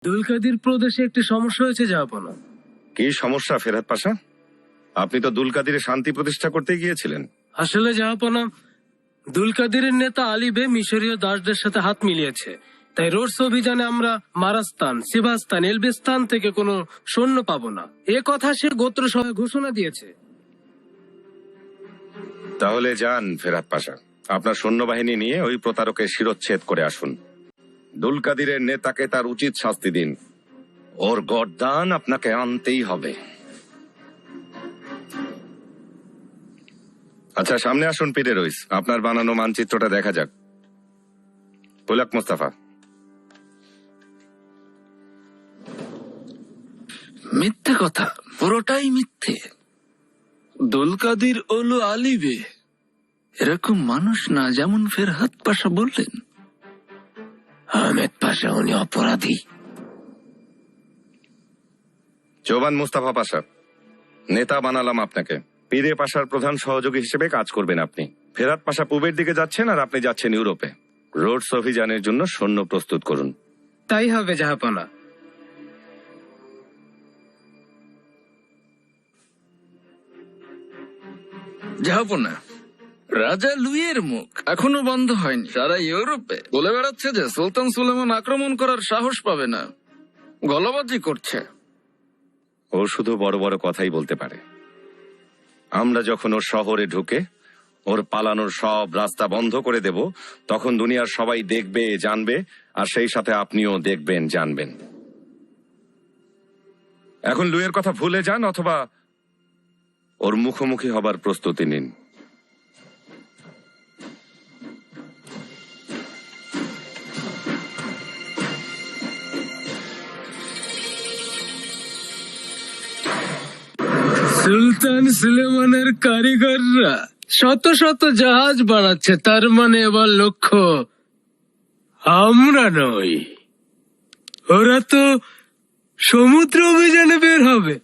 দুলকাদির প্রদেশে একটি সমস্যা হয়েছে জাহাপনা। কি সমস্যা ফেরহাদ পাশা? আপনি তো দুলকাদিরে শান্তি প্রতিষ্ঠা করতে গিয়েছিলেন। আসলে জাহাপনা, দুলকাদিরের নেতা আলী বে মিশরীয় দাসদের সাথে হাত মিলিয়েছে। তাই রোডস অভিযানে আমরা মারাস্তান, সিভাস্তান, এলবেস্তান থেকে কোনো সৈন্য পাবো না, এ কথা সে গোত্র সভায় ঘোষণা দিয়েছে। তাহলে যান ফেরহাদ পাশা, আপনার সৈন্যবাহিনী নিয়ে ওই প্রতারকের শিরচ্ছেদ করে আসুন। দুলকাদিরের নেতাকে তার উচিত শাস্তি দিন। ওর গর্দান আপনাকে আনতেই হবে। আচ্ছা, সামনে আসুন পীরে রইস, আপনার বানানো মানচিত্রটা দেখা যাক। পুলাক মোস্তাফা। মিথ্যে কথা, পুরোটাই মিথ্যে। দুলকাদির ওলো আলিবে এরকম মানুষ না যেমন ফেরহাদ পাশা বললেন। আহমেদ পাশা উনি অপরাধী। চৌবান মুস্তাফা পাশা, নেতা বানালাম আপনাকে। পীরে পাশার প্রধান সহযোগী হিসেবে কাজ করবেন আপনি। ফেরহাদ পাশা পূবের দিকে যাচ্ছেন আর আপনি যাচ্ছেন ইউরোপে। রোডস অভিযানের জন্য সৈন্য প্রস্তুত করুন। তাই হবে জাহাপনা। জাহাপনা, রাজা লুইয়ের মুখ এখনো বন্ধ হয়নি। সারা ইউরোপে বলে বেড়াচ্ছে যে সুলতান সুলেমান আক্রমণ করার সাহস পাবে না, গলাবাজি করছে। ও শুধু বড় বড় কথাই বলতে পারে। আমরা যখন ওর শহরে ঢুকে ওর পালানোর সব রাস্তা বন্ধ করে দেব, তখন দুনিয়ার সবাই দেখবে, জানবে, আর সেই সাথে আপনিও দেখবেন, জানবেন। এখন লুইয়ের কথা ভুলে যান অথবা ওর মুখোমুখি হবার প্রস্তুতি নিন। সুলতান সুলেমানের কারিগররা শত শত জাহাজ বানাচ্ছে, তার মানে এবার লক্ষ্য আমরা নই। ওরা তো সমুদ্র অভিযানে বের হবে।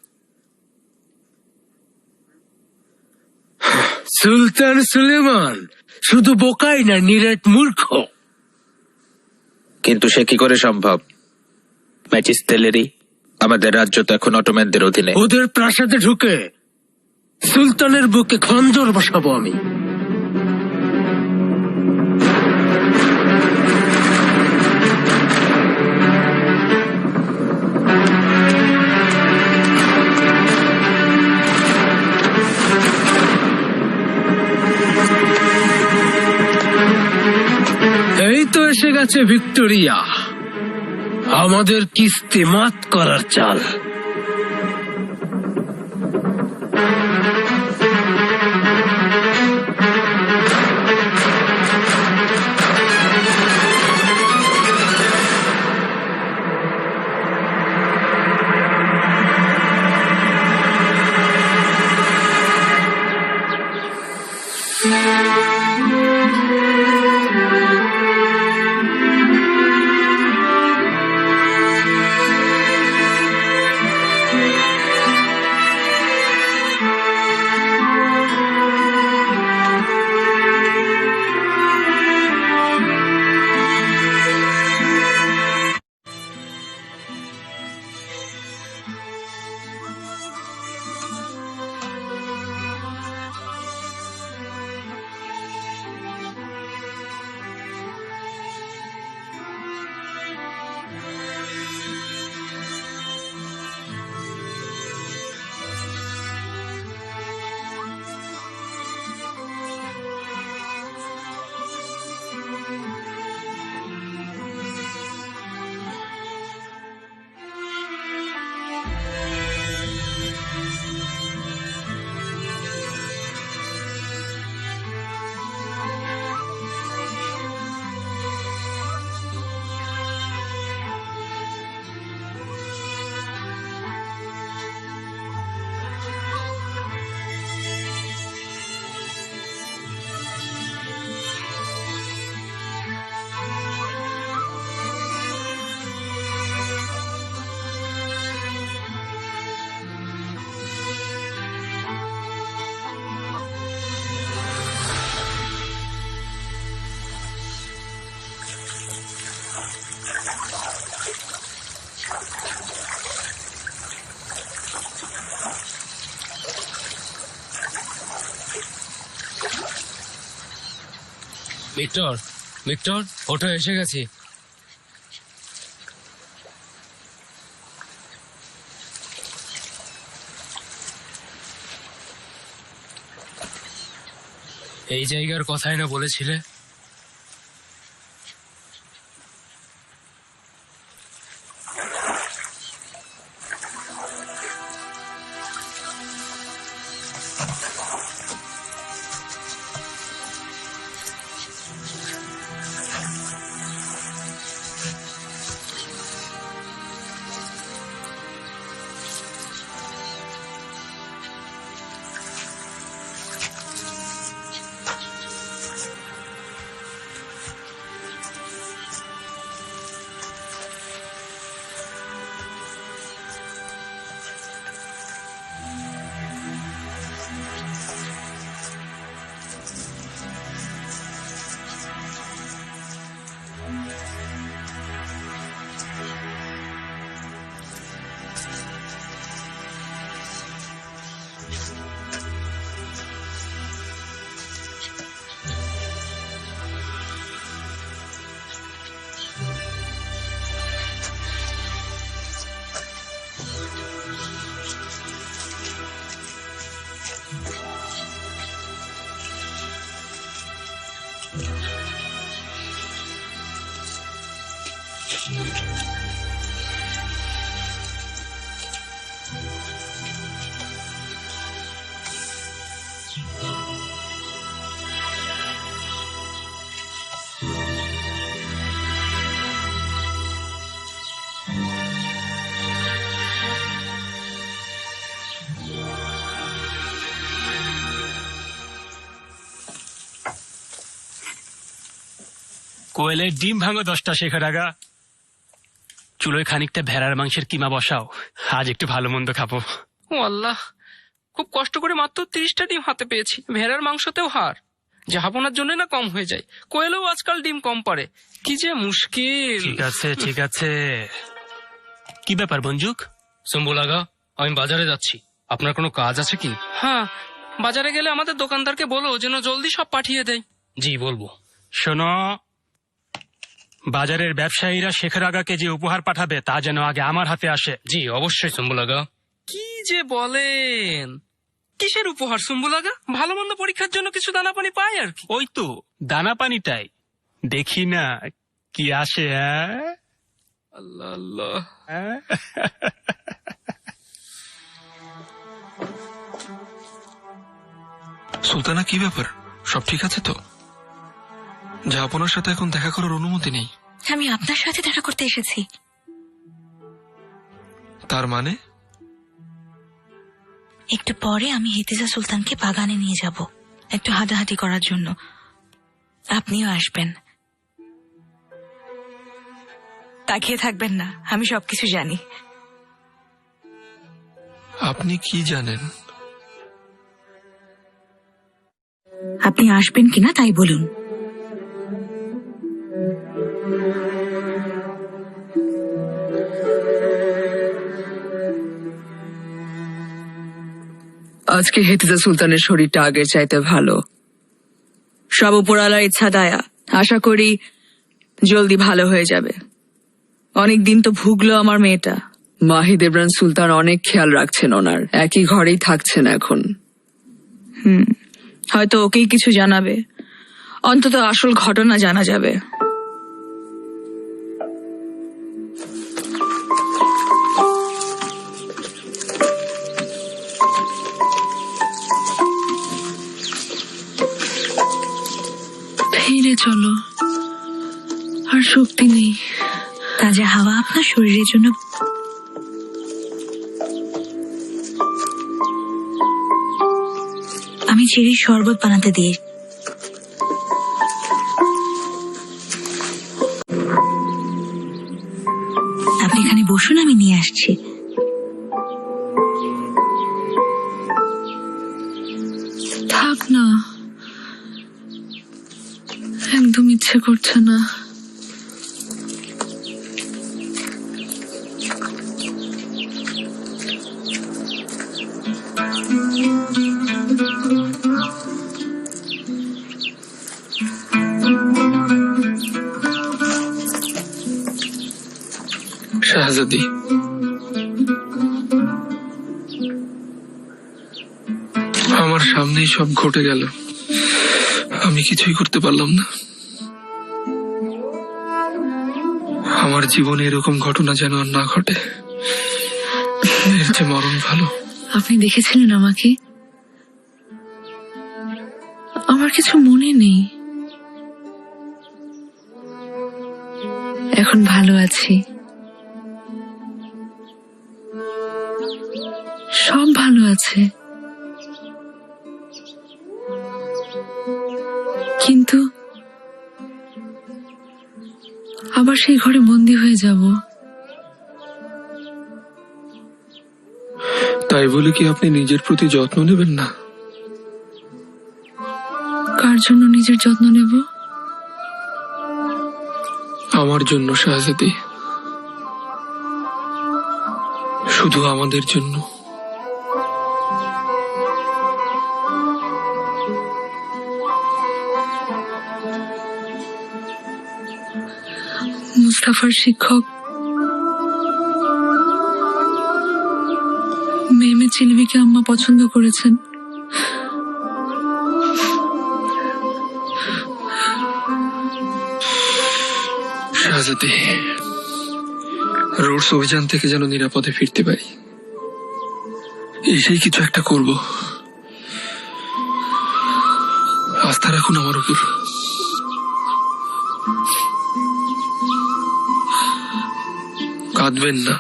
সুলতান সুলেমান শুধু বোকাই না, নিরেট মূর্খ। কিন্তু সে কি করে সম্ভব? ম্যাজিস্টেলেরি, আমাদের রাজ্য তো এখন অটোম্যানদের অধীনে। ওদের প্রাসাদে ঢুকে সুলতানের বুকে খঞ্জর বসাবো আমি। এই তো এসে গেছে ভিক্টোরিয়া, আমাদের কিস্তি মাত করার চাল। ভিক্টর, ভিক্টর, ওটা এসে গেছি। এই জায়গার কথাই না বলেছিলে? কোয়েলের ডিম ভাঙো 10টা শেখার আগা। চুলোয় খানিকটা ভেড়ার মাংসের কিমা বসাও, আজ একটু ভালো মন্দ খাবো। ও আল্লাহ, খুব কষ্ট করে মাত্র 30টা ডিম হাতে পেয়েছি। ভেড়ার মাংসতেও হার। জাহাপনার জন্য না কম হয়ে যায়। কোয়েলেও আজকাল ডিম কম পারে। কি যে মুশকিল। ঠিক আছে ঠিক আছে। কি ব্যাপার বঞ্জুক? শম্ভুলাগা, আমি বাজারে যাচ্ছি, আপনার কোনো কাজ আছে কি? হ্যাঁ, বাজারে গেলে আমাদের দোকানদারকে বলো যেন জলদি সব পাঠিয়ে দেয়। জি বলবো। শোনো, বাজারের ব্যবসায়ীরা শেখর আগাকে যে উপহার পাঠাবে তা যেন আগে আমার হাতে আসে। জি অবশ্যই শম্ভুলাগা। কি যে বলেন? কিসের উপহার সুম্বুলাগা? ভালো মন্দ পরীক্ষার জন্য কিছু দানা পানি পায় আর কি। ওই তো দানা পানিটাই, দেখি না কি আসে। আল্লাহ আল্লাহ। সুলতানা, কি ব্যাপার? সব ঠিক আছে তো? জাহাপনার সাথে এখন দেখা করার অনুমতি নেই। আমি আপনার সাথে দেখা করতে এসেছি। তার মানে? একটু পরে আমি হিতিজা সুলতানকে বাগানে নিয়ে যাব, একটু হাঁটাহাঁটি করার জন্য। আপনিও আসবেন। তাকিয়ে থাকবেন না, আমি সবকিছু জানি। আপনি কি জানেন? আপনি আসবেন কিনা তাই বলুন। আজকে হেতিজা সুলতানের শরীরটা আগের চাইতে ভালো। সব উপরওয়ালার ইচ্ছা দায়া, আশা করি জলদি ভালো হয়ে যাবে। অনেকদিন তো ভুগলো আমার মেয়েটা। মাহিদ ইমরান সুলতান অনেক খেয়াল রাখছেন ওনার, একই ঘরেই থাকছেন এখন। হয়তো ওকেই কিছু জানাবে, অন্তত আসল ঘটনা জানা যাবে। ফিরে চলো, আর শক্তি নেই। তাজা হাওয়া আপনার শরীরের জন্য। আমি চেরির শরবত বানাতে দিই। আপনি এখানে বসুন, আমি নিয়ে আসছি। থাক না, একদম ইচ্ছে করছে না। শাহজাদি, আমার সামনেই সব ঘটে গেল, আমি কিছুই করতে পারলাম না। আমার জীবনে এরকম ঘটনা যেন আর না ঘটে, এর চেয়ে মরণ ভালো। আপনি দেখেছিলেন আমাকে? আমার কিছু মনে নেই, এখন ভালো আছি, সব ভালো আছে, কিন্তু আবার সেই ঘরে বন্দি হয়ে যাব। তাই বলে কি আপনি নিজের প্রতি যত্ন নেবেন না? কার জন্য নিজের যত্ন নেব? আমার জন্য শাহজাদি, শুধু আমাদের জন্য। মুস্তাফার শিক্ষক মেমে চিলমিকে আম্মা পছন্দ করেছেন। শাহজাদি, রোডস অভিযান থেকে যেন নিরাপদে ফিরতে পারি, এসেই কিছু একটা করব। আস্থা রাখুন আমার উপর। কাঁদবেন না।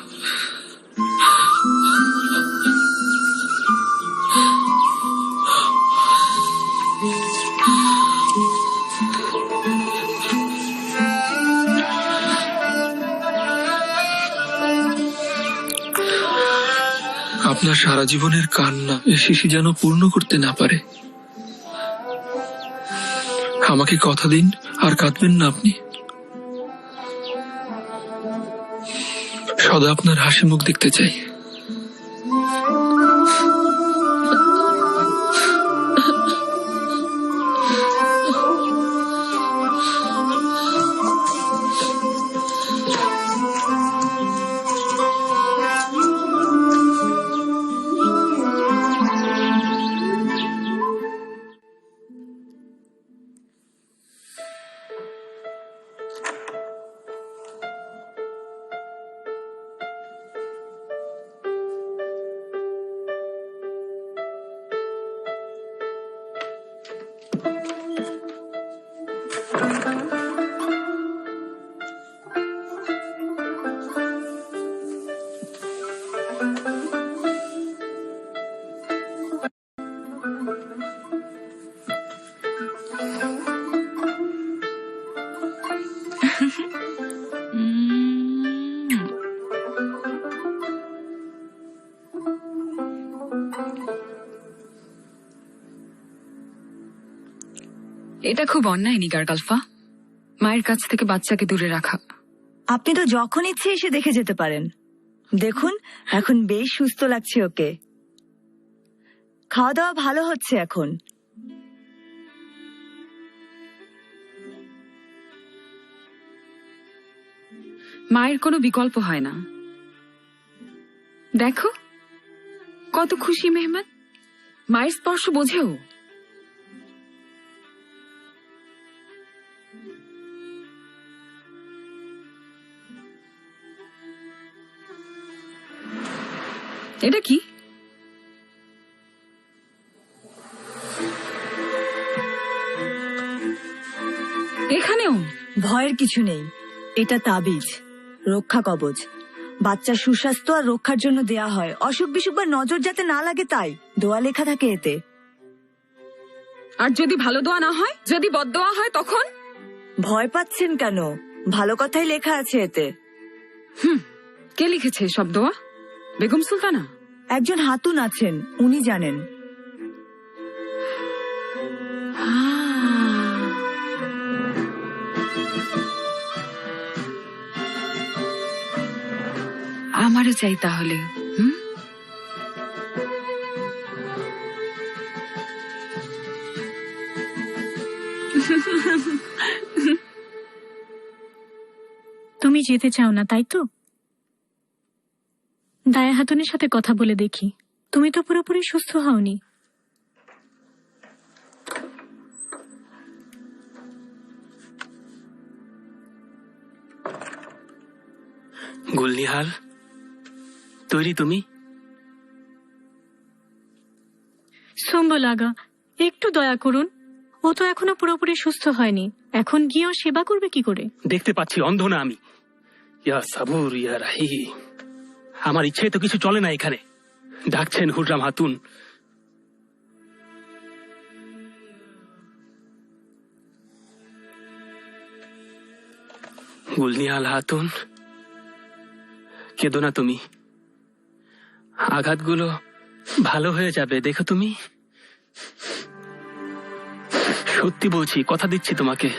আপনার সারা জীবনের কান্না এ শিশি যেন পূর্ণ করতে না পারে। আমাকে কথা দিন, আর কাঁদবেন না আপনি। সদা আপনার হাসি মুখ দেখতে চাই। এটা খুব অন্যায় নিগার গালফা, মায়ের কাছ থেকে বাচ্চাকে দূরে রাখা। আপনি তো যখন ইচ্ছে এসে দেখে যেতে পারেন। দেখুন এখন বেশ সুস্থ লাগছে ওকে, খাওয়া দাওয়া ভালো হচ্ছে এখন। মায়ের কোনো বিকল্প হয় না। দেখো কত খুশি মেহমান, মায়ের স্পর্শ বোঝেও। এটা কি? এখানেও ভয়ের কিছু নেই, এটা তাবিজ, রক্ষা কবচ। বাচ্চার সুস্বাস্থ্য আর রক্ষার জন্য দেয়া হয়, অসুখ বিসুখ বা নজর যাতে না লাগে তাই দোয়া লেখা থাকে এতে। আর যদি ভালো দোয়া না হয়, যদি বদদোয়া হয় তখন? ভয় পাচ্ছেন কেন? ভালো কথাই লেখা আছে এতে। কে লিখেছে সব দোয়া? বেগম সুলতানা? একজন হাতুন আছেন, উনি জানেন। আমারও চাই তাহলে। তুমি যেতে চাও না তাই তো? দায়া হাতুনের সাথে কথা বলে দেখি। তুমি তো পুরোপুরি সুস্থ হওনি। গুলনিহাল, তৈরি তুমি? সম্বল আগা, একটু দয়া করুন। ও তো এখনো পুরোপুরি সুস্থ হয়নি, এখন গিয়ে ওর সেবা করবে কি করে? দেখতে পাচ্ছি অন্ধ না আমি। ইয়া সাবুর ইয়া রাহি, আমার ইচ্ছে তো কিছু চলে না এখানে। ডাকছেন হুররাম হাতুন। গুলনিহাল হাতুন, কেঁদো না তুমি। আঘাতগুলো ভালো হয়ে যাবে, দেখো তুমি। সত্যি বলছি, কথা দিচ্ছি তোমাকে।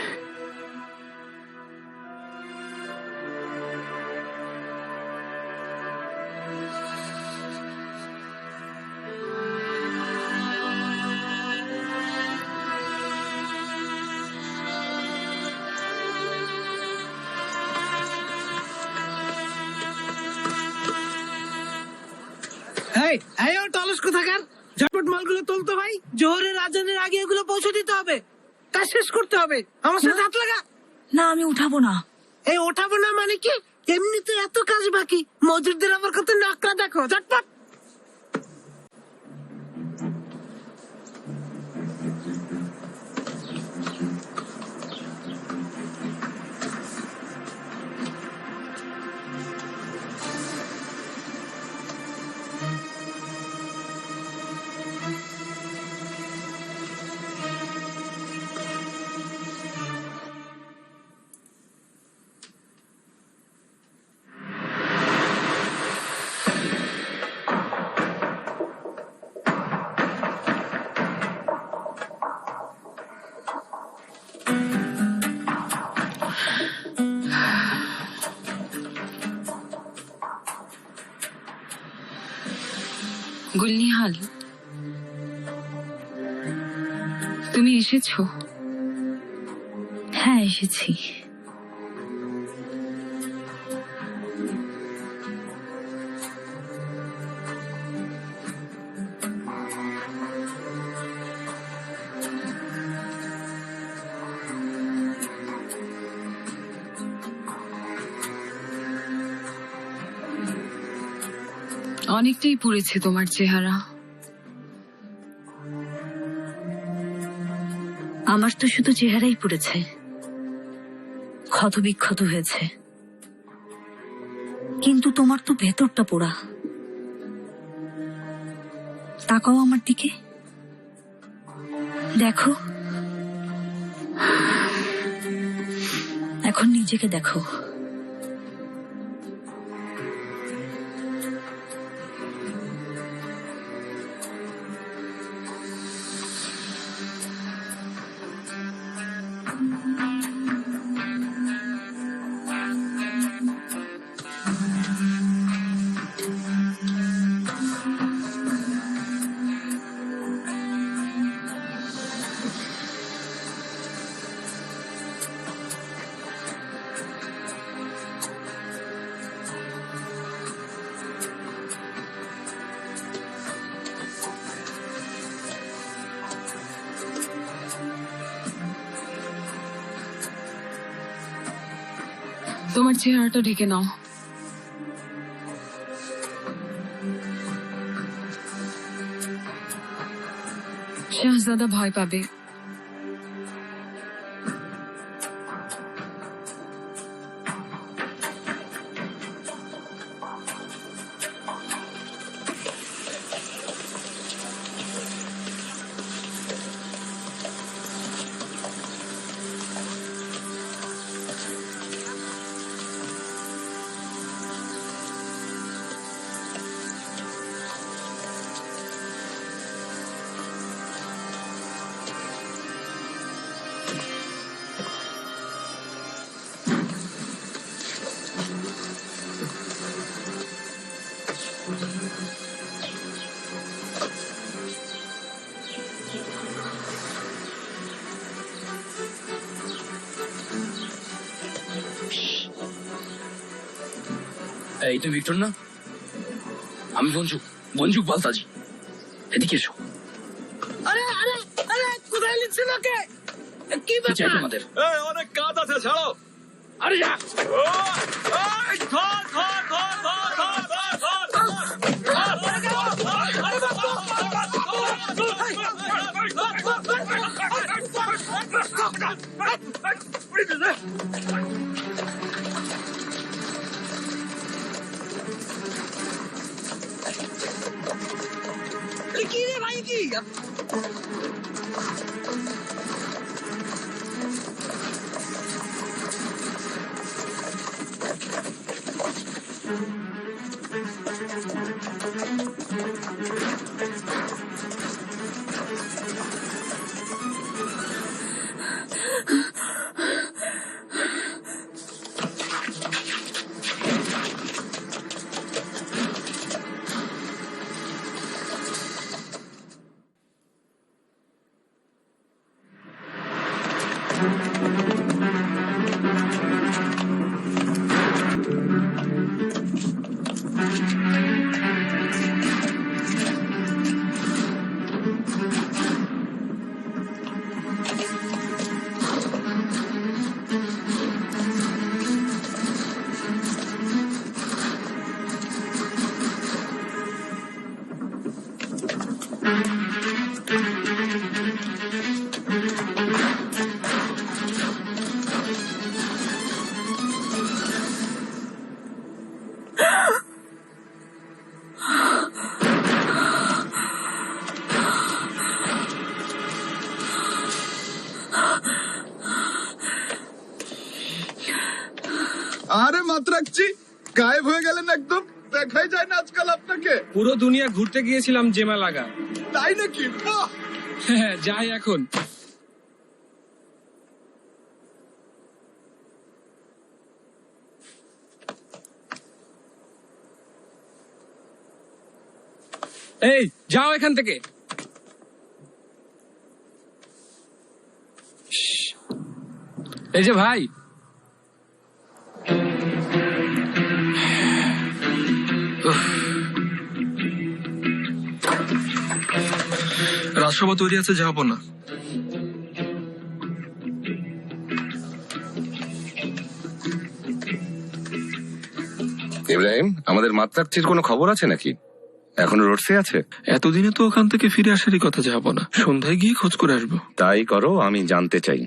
টলস কোথাকার, ঝটপট মালগুলো তুলতো ভাই। জোহরের আজানের আগে এগুলো পৌঁছে দিতে হবে, কাজ শেষ করতে হবে। আমার সাথে হাত লাগা। না, আমি উঠাবো না। এই ওঠাবো না মানে কি? এমনিতে এত কাজ বাকি, মজুরদের আবার কত নাকড়া দেখো। ঝটপট। গুলনিহাল, তুমি এসেছো? হ্যাঁ, এসেছি। অনেকটাই পুড়েছে তোমার চেহারা। আমার তো শুধু চেহারাই পুড়েছে, ক্ষত বিক্ষত হয়েছে, কিন্তু তোমার তো ভেতরটা পোড়া। তাকাও আমার দিকে, দেখো। এখন নিজেকে দেখো। তোমার চেহারাটা ঢেকে নাও। শাহজাদা ভয় পাবে। এইটা ভিক্টর না? আমি মঞ্জু বালতাজি, এদিকে এসো। আরে আরে আরে কোথায় নিচ্ছে লোকে? কি কি চাই ব্যাপার? তোমাদের? অনেক কাজ আছে, ছাড়ো। আরে যা। কি রে ভাই কি? আরে মাত্রাকচি, গায়েব হয়ে গেলেন একদম, দেখাই যায় না আজকাল আপনাকে। পুরো দুনিয়া ঘুরতে গিয়েছিলাম জেমা লাগা। তাই নাকি? বাহ! হ্যাঁ, যাই এখন। এই যাও এখান থেকে। এই যে ভাই, রাজসভা তৈরি আছে, যাবো না। ইব্রাহিম, আমাদের মাত্রাকচির কোনো খবর আছে নাকি? এখনো রোডসে আছে? এতদিনে তো ওখান থেকে ফিরে আসারই কথা, যাবো না। সন্ধ্যায় গিয়ে খোঁজ করে আসবো। তাই করো, আমি জানতে চাই।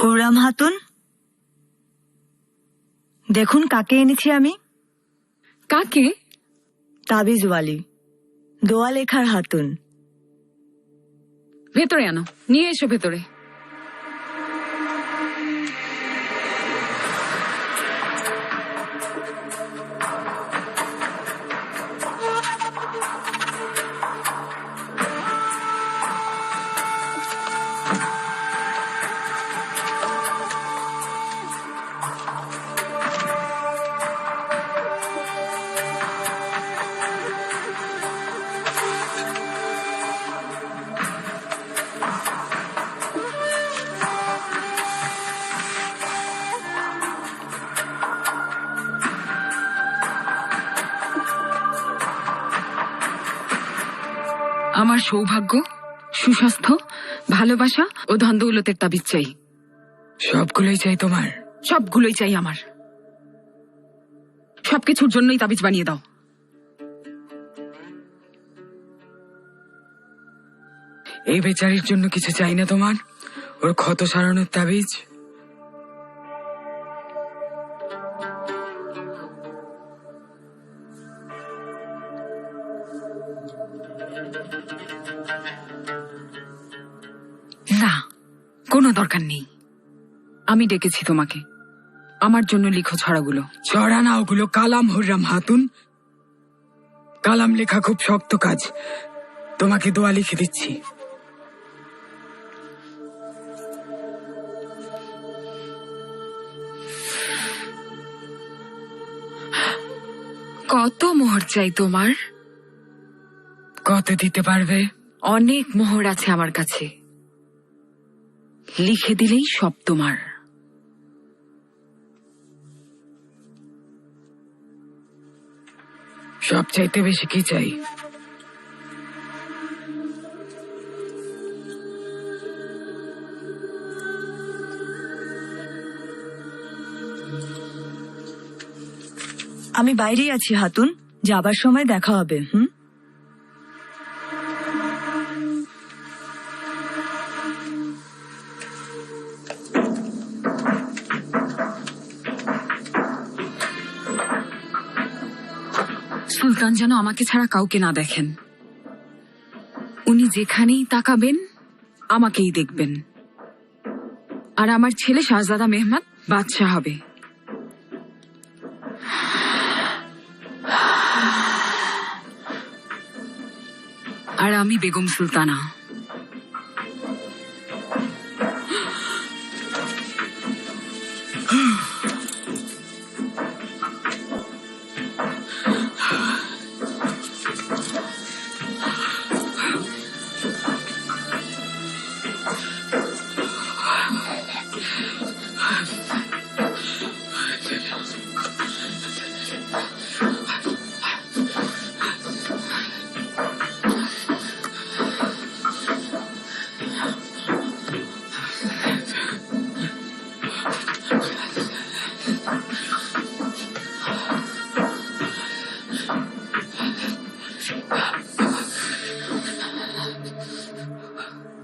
হুররাম হাতুন, দেখুন কাকে এনেছি আমি। কাকে? তাবিজওয়ালি, দোয়া লেখার হাতুন। ভেতরে আনো, নিয়ে এসো ভেতরে। আমার সৌভাগ্য, সুস্বাস্থ্য, ভালোবাসা ও ধন দৌলতের তাবিজ চাই। সবগুলোই চাই তোমার? সবগুলোই চাই আমার। সবকিছুর জন্যই তাবিজ বানিয়ে দাও। এই বেচারির জন্য কিছু চাই না তোমার? ওর ক্ষত সারানোর তাবিজ? না, কোনো দরকার নেই। আমি ডেকেছি তোমাকে, আমার জন্য লিখো ছড়াগুলো। ছড়া না, ওগুলো কালাম হুররাম হাতুন। কালাম লেখা খুব শক্ত কাজ, তোমাকে দোয়া লিখে দিচ্ছি। কত মোহর চাই তোমার? কত দিতে পারবে? অনেক মোহর আছে আমার কাছে, লিখে দিলেই সব তোমার। সবচাইতে বেশি কি চাই? আমি বাইরেই আছি হাতুন, যাবার সময় দেখা হবে। সুলতান যেন আমাকে ছাড়া কাউকে না দেখেন। উনি যেখানেই তাকাবেন আমাকেই দেখবেন। আর আমার ছেলে শাহজাদা মেহমাদ বাদশাহ হবে। আর আমি বেগম সুলতানা।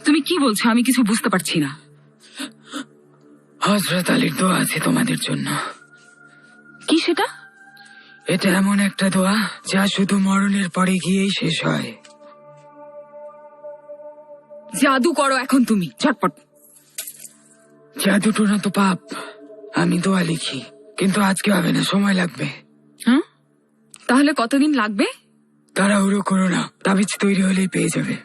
তুমি কি বলছো? আমি কিছু বুঝতে পারছি না। হযরত আলীর দোয়া আছে তোমাদের জন্য। কি সেটা? এটা এমন একটা দোয়া যা শুধু মরণের পরে গিয়েই শেষ হয়। জাদু করো এখন তুমি, ঝটপট। জাদুটো না তো পাপ। আমি দোয়া লিখি, কিন্তু আজকে হবে না, সময় লাগবে। হ্যাঁ, তাহলে কতদিন লাগবে? তাড়াহুড়ো করো না, তাবিজ তৈরি হলেই পেয়ে যাবে।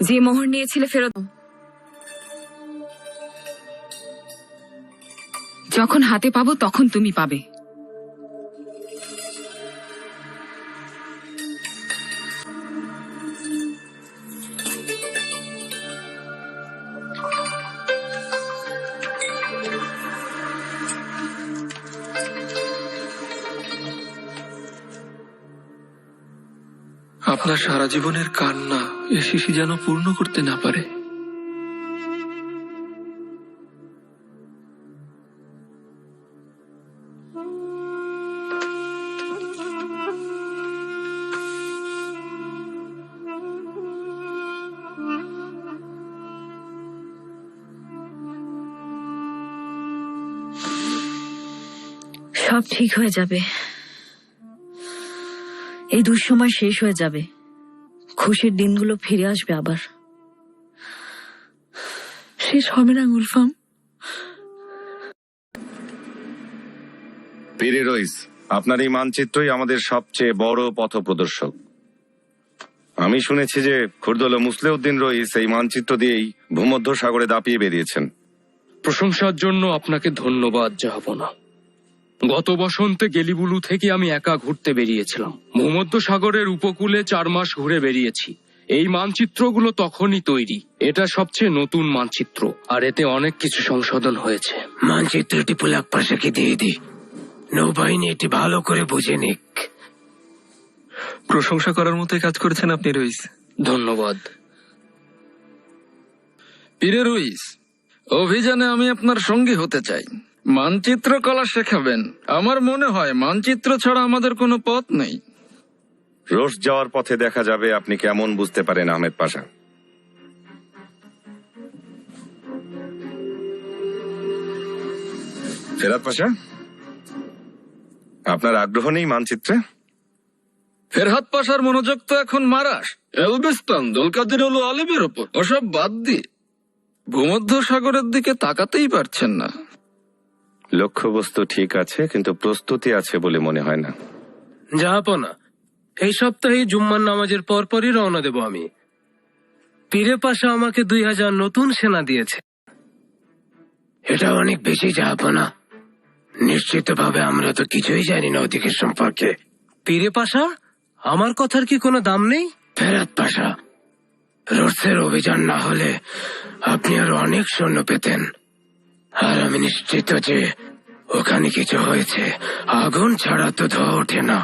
যে মোহর নিয়েছিলে ফেরত দাও। যখন হাতে পাবো তখন তুমি পাবে। আপনার সারা জীবনের কান্না এ শিশি যেন পূর্ণ করতে না পারে। সব ঠিক হয়ে যাবে, এই দুঃসময় শেষ হয়ে যাবে, খুশির দিনগুলো ফিরে আসবে আবার। শেষ হবে না গুলফাম। পীরে রইস, আপনার এই মানচিত্রই আমাদের সবচেয়ে বড় পথপ্রদর্শক। আমি শুনেছি যে খুরদল মুসলেউদ্দিন রইস এই মানচিত্র দিয়েই ভূমধ্য সাগরে দাপিয়ে বেরিয়েছেন। প্রশংসার জন্য আপনাকে ধন্যবাদ জাহাপনা। গত বসন্তে গেলিবুলু থেকে আমি একা ঘুরতে বেরিয়েছিলাম। ভূমধ্য সাগরের উপকূলে 4 মাস ঘুরে বেরিয়েছি। এই মানচিত্রগুলো তখনই তৈরি। এটা সবচেয়ে নতুন মানচিত্র, আর এতে অনেক কিছু সংশোধন হয়েছে। মানচিত্রটি পুলাক পাশাকে দিয়ে দিই, নৌবাহিনী এটি ভালো করে বুঝে নিক। প্রশংসা করার মতোই কাজ করেছেন আপনি রইস। ধন্যবাদ। পীরে রুইস, অভিযানে আমি আপনার সঙ্গী হতে চাই। মানচিত্র কলা শেখাবেন। আমার মনে হয় মানচিত্র ছাড়া আমাদের কোনো পথ নেই। রোজ যাওয়ার পথে দেখা যাবে আপনি কেমন বুঝতে পারেন আহমেদ পাশা। ফেরাত পাশা, আপনার আগ্রহ নেই মানচিত্রে? ফেরহাদ পাশার মনোযোগ তো এখন মারাস, এলবেস্তান, দোলকাদের হলো আলিবের ওপর। ওসব বাদ দিয়ে ভূমধ্য সাগরের দিকে তাকাতেই পারছেন না। লক্ষ্যবস্তু ঠিক আছে, কিন্তু প্রস্তুতি আছে বলে মনে হয় না। জাহাপনা, এই সপ্তাহে জুম্মার নামাজের পরপরই রওনা দেব আমি। পীরে পাশা আমাকে 2000 নতুন সেনা দিয়েছে। এটা অনেক বেশি জাহাপনা। নিশ্চিতভাবে আমরা তো কিছুই জানি না ওদিকের সম্পর্কে। পীরে পাশা, আমার কথার কি কোনো দাম নেই? ফেরাত পাশা, রোডসের অভিযান না হলে আপনি আরো অনেক সৈন্য পেতেন। আর আমি নিশ্চিত যে ওখানে কিছু হয়েছে। আগুন ছাড়া তো ধোয়া ওঠে না।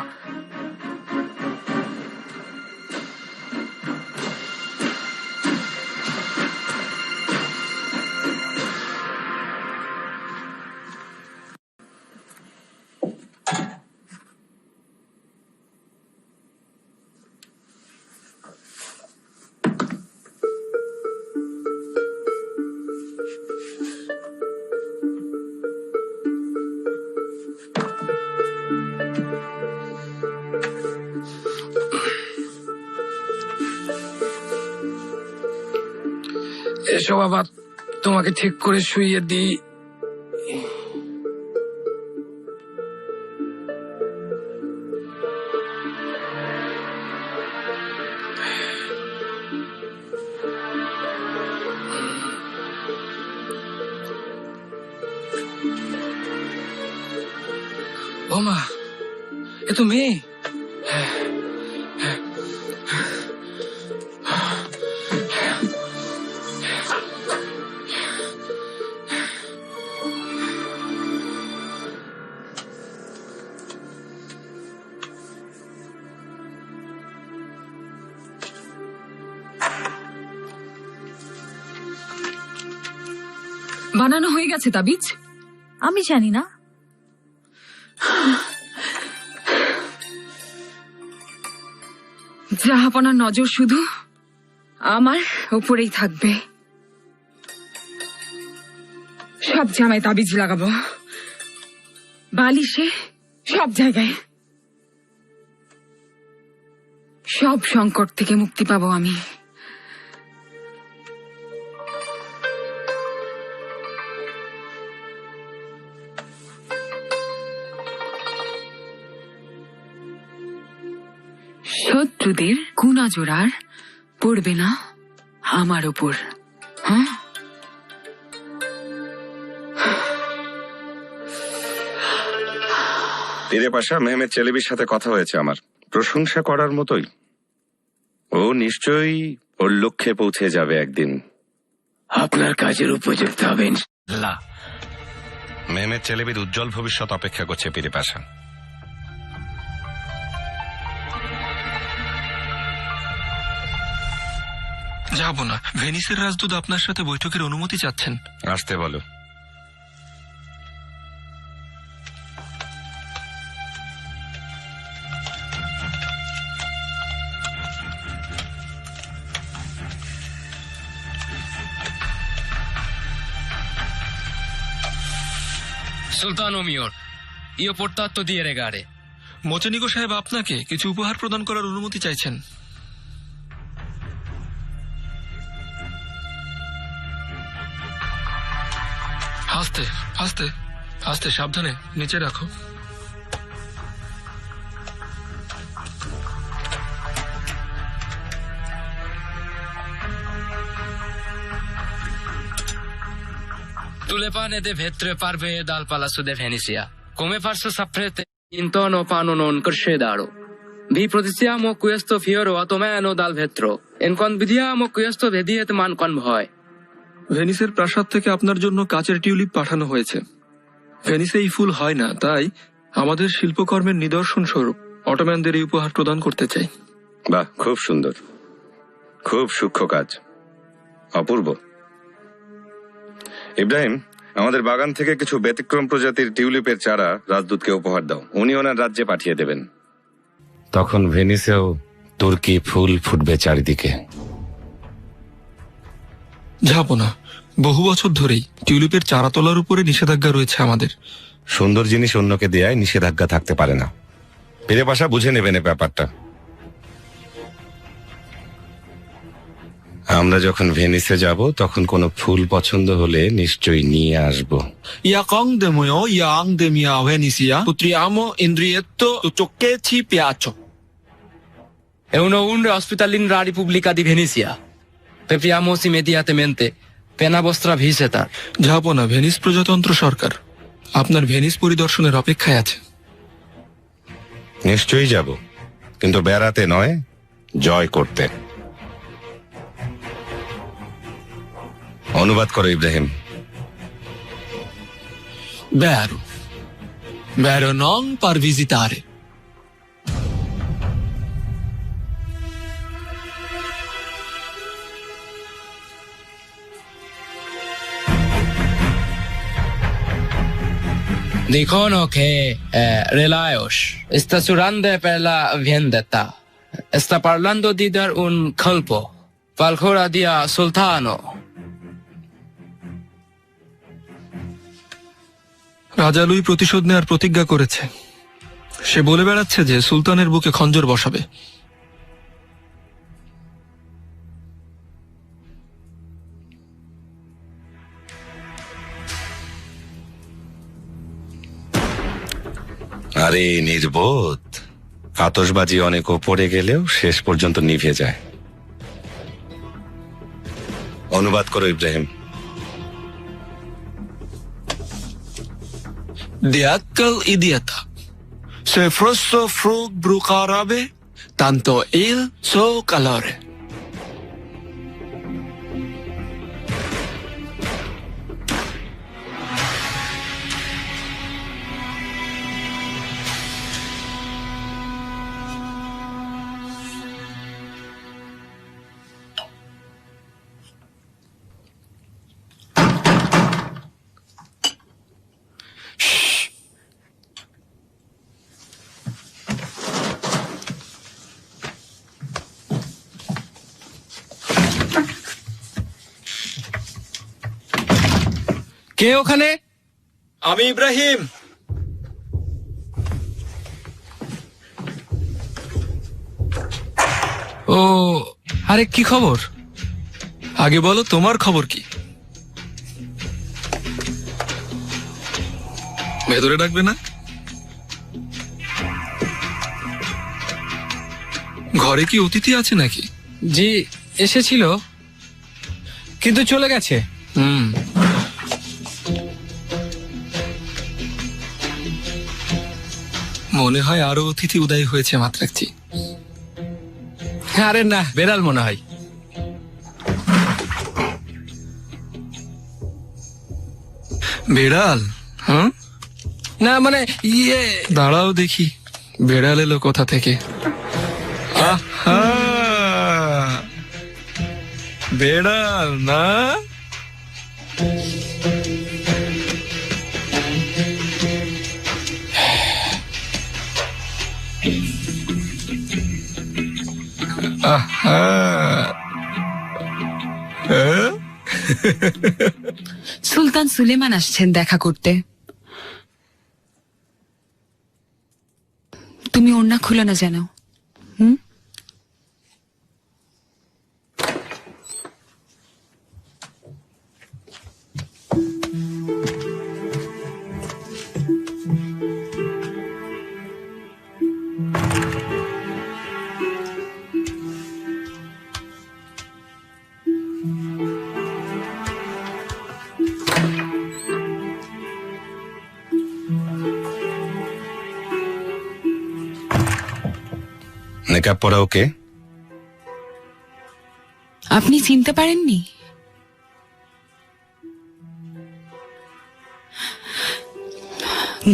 এসো বাবা, তোমাকে ঠিক করে শুইয়ে দিই। ও মা, এ তো মেয়ে। বানানো হয়ে গেছে তাবিজ? আমি জানি না। জাহাপনার নজর শুধু আমার উপরেই থাকবে। সব জামায় তাবিজ লাগাবো, বালিশে, সব জায়গায়। সব সংকট থেকে মুক্তি পাবো আমি। শত্রুদের কুনজর পড়বে না আমার উপর। হ্যাঁ, পীরে পাশা, মেহমেদ চেলেবির সাথে কথা হয়েছে আমার। প্রশংসা করার মতোই। ও নিশ্চয়ই ওর লক্ষ্যে পৌঁছে যাবে একদিন। আপনার কাজের উপযুক্ত হবেন। মেহমেদ চেলেবির উজ্জ্বল ভবিষ্যৎ অপেক্ষা করছে পীরে পাশা। যাব না। ভেনিসের রাজদূত আপনার সাথে বৈঠকের অনুমতি চাচ্ছেন। আসতে বলো। সুলতান ওমিওর, ইয়ে portato di regare. মোচেনিকো সাহেব আপনাকে কিছু উপহার প্রদান করার অনুমতি চাইছেন। আস্তে আস্তে আস্তে, সাবধানে, নিচে রাখো। Tu le pane de vetre parve dal palazzo de Venezia. Come farso saprete in tono pano non crescedaro. Vi protestiamo questo fiore ottomano dal vetro. En con vediamo questo vediet man con voi. ভেনিসের প্রাসাদ থেকে আপনার জন্য কাচের tulip পাঠানো হয়েছে। ভেনিসে এই ফুল হয় না, তাই আমাদের শিল্পকর্মের নিদর্শন স্বরূপ অটোম্যানদের এই উপহার প্রদান করতে চাই। বাহ, খুব সুন্দর, খুব সূক্ষ্ম কাজ, অপূর্ব। ইব্রাহিম, আমাদের বাগান থেকে কিছু ব্যতিক্রম প্রজাতির টিউলিপের চারা রাজদূতকে উপহার দাও। উনি ওনার রাজ্যে পাঠিয়ে দেবেন। তখন ভেনিসেও তুর্কি ফুল ফুটবে চারিদিকে। যাবো না। বহু বছর ধরেই টিউলিপের চারা তোলার উপরে নিষেধাজ্ঞা রয়েছে আমাদের। সুন্দর জিনিস অন্যকে দেয়ায় নিষেধাজ্ঞা থাকতে পারে না। পীরে পাশা বুঝে নেবেন এই ব্যাপারটা। আমরা যখন ভেনিসে যাব তখন কোনো ফুল পছন্দ হলে নিশ্চয়ই নিয়ে আসবো। Iacongdemoio, iangdemia Venisia, putriamo Indrietto, tutto che ci piace. È un ospitale in la Repubblica di Venezia. Prepariamo immediatamente per la vostra visita. যাব না, ভেনিস প্রজাতন্ত্র সরকার আপনার ভেনিস পরিদর্শনের অপেক্ষায় আছে। নিশ্চয়ই যাব, কিন্তু বেড়াতে নয়, জয় করতে। অনুবাদ করো Ibrahim. Vero. Vero non per visitare. Dicono che Relaios sta surrando per la vendetta. Sta parlando di dar un colpo. Qualcosa dia sultano. রাজা লুই প্রতিশোধ নেওয়ার প্রতিজ্ঞা করেছে। সে বলে বেড়াচ্ছে যে সুলতানের বুকে খঞ্জর বসাবে। আরে নির্বোধ, আতশবাজি অনেক ওপরে গেলেও শেষ পর্যন্ত নিভে যায়। অনুবাদ করো Ibrahim. Diacal idiota. Se fosse frug brucarebbe, tanto il suo calore. কে ওখানে? আমি ইব্রাহিম। ও, আরে কি খবর? আগে বলো তোমার খবর কি? ভেতরে ডাকবে না? ঘরে কি অতিথি আছে নাকি? জি, এসেছিল কিন্তু চলে গেছে। মনে হয় আরো অতিথি উদয় হয়েছে মাত্রাচ্ছি। আরে না, বেড়াল মনে হয়। বেড়াল? হ্যাঁ, না মানে ইয়ে, দাঁড়াও দেখি বেড়াল এলো কোথা থেকে। আহা, বেড়াল না? আহা, হ্যাঁ? সুলতান সুলেমান আসছেন দেখা করতে। তুমি ওড়না খুলে না যেন। নেকাব পরা ওকে? আপনি চিনতে পারেননি?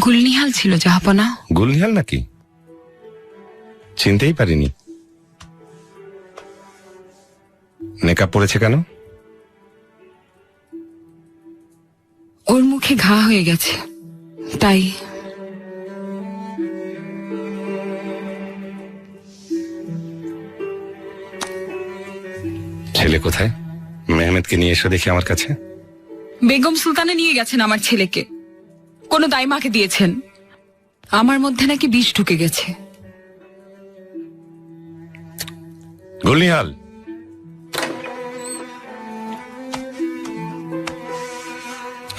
গুলনিহাল ছিল জাহাপনা। গুলনিহাল নাকি? চিনতেই পারিনি। নেকাব পড়েছে কেন? ওর মুখে ঘা হয়ে গেছে, তাই। ছেলে কোথায়? মেহমেদকে নিয়ে এসো দেখি আমার কাছে। বেগম সুলতানে নিয়ে গেছেন আমার ছেলেকে। কোন দাইমাকে দিয়েছেন। আমার মধ্যে নাকি বিষ ঢুকে গেছে। গুলনিহাল,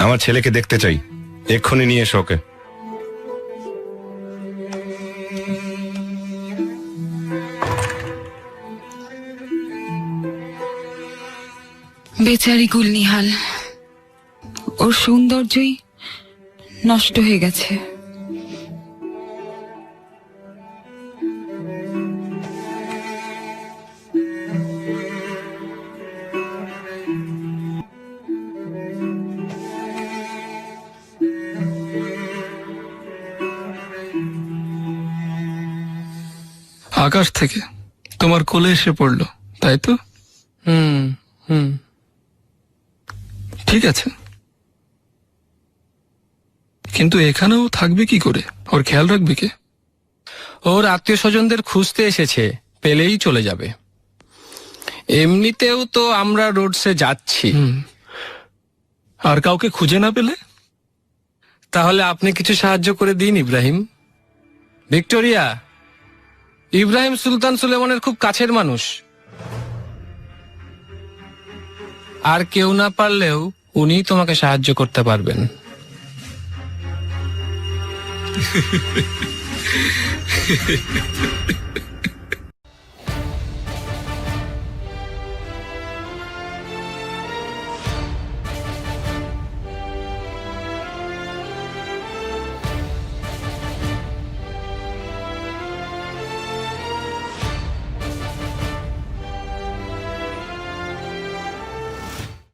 আমার ছেলেকে দেখতে চাই, এক্ষুনি নিয়ে এসো ওকে। বেচারি গুলনিহাল, ওর সৌন্দর্যই নষ্ট হয়ে গেছে। আকাশ থেকে তোমার কোলে এসে পড়লো, তাই তো? ঠিক আছে, কিন্তু এখানেও থাকবে কি করে? ওর খেয়াল রাখবে কে? ওর আত্মীয় স্বজনদের খুঁজতে এসেছে, পেলেই চলে যাবে। এমনিতেও তো আমরা রোডসে যাচ্ছি। আর কাউকে খুঁজে না পেলে? তাহলে আপনি কিছু সাহায্য করে দিন ইব্রাহিম। ভিক্টোরিয়া, ইব্রাহিম সুলতান সুলেমানের খুব কাছের মানুষ, আর কেউ না পারলেও উনি তোমাকে সাহায্য করতে পারবেন।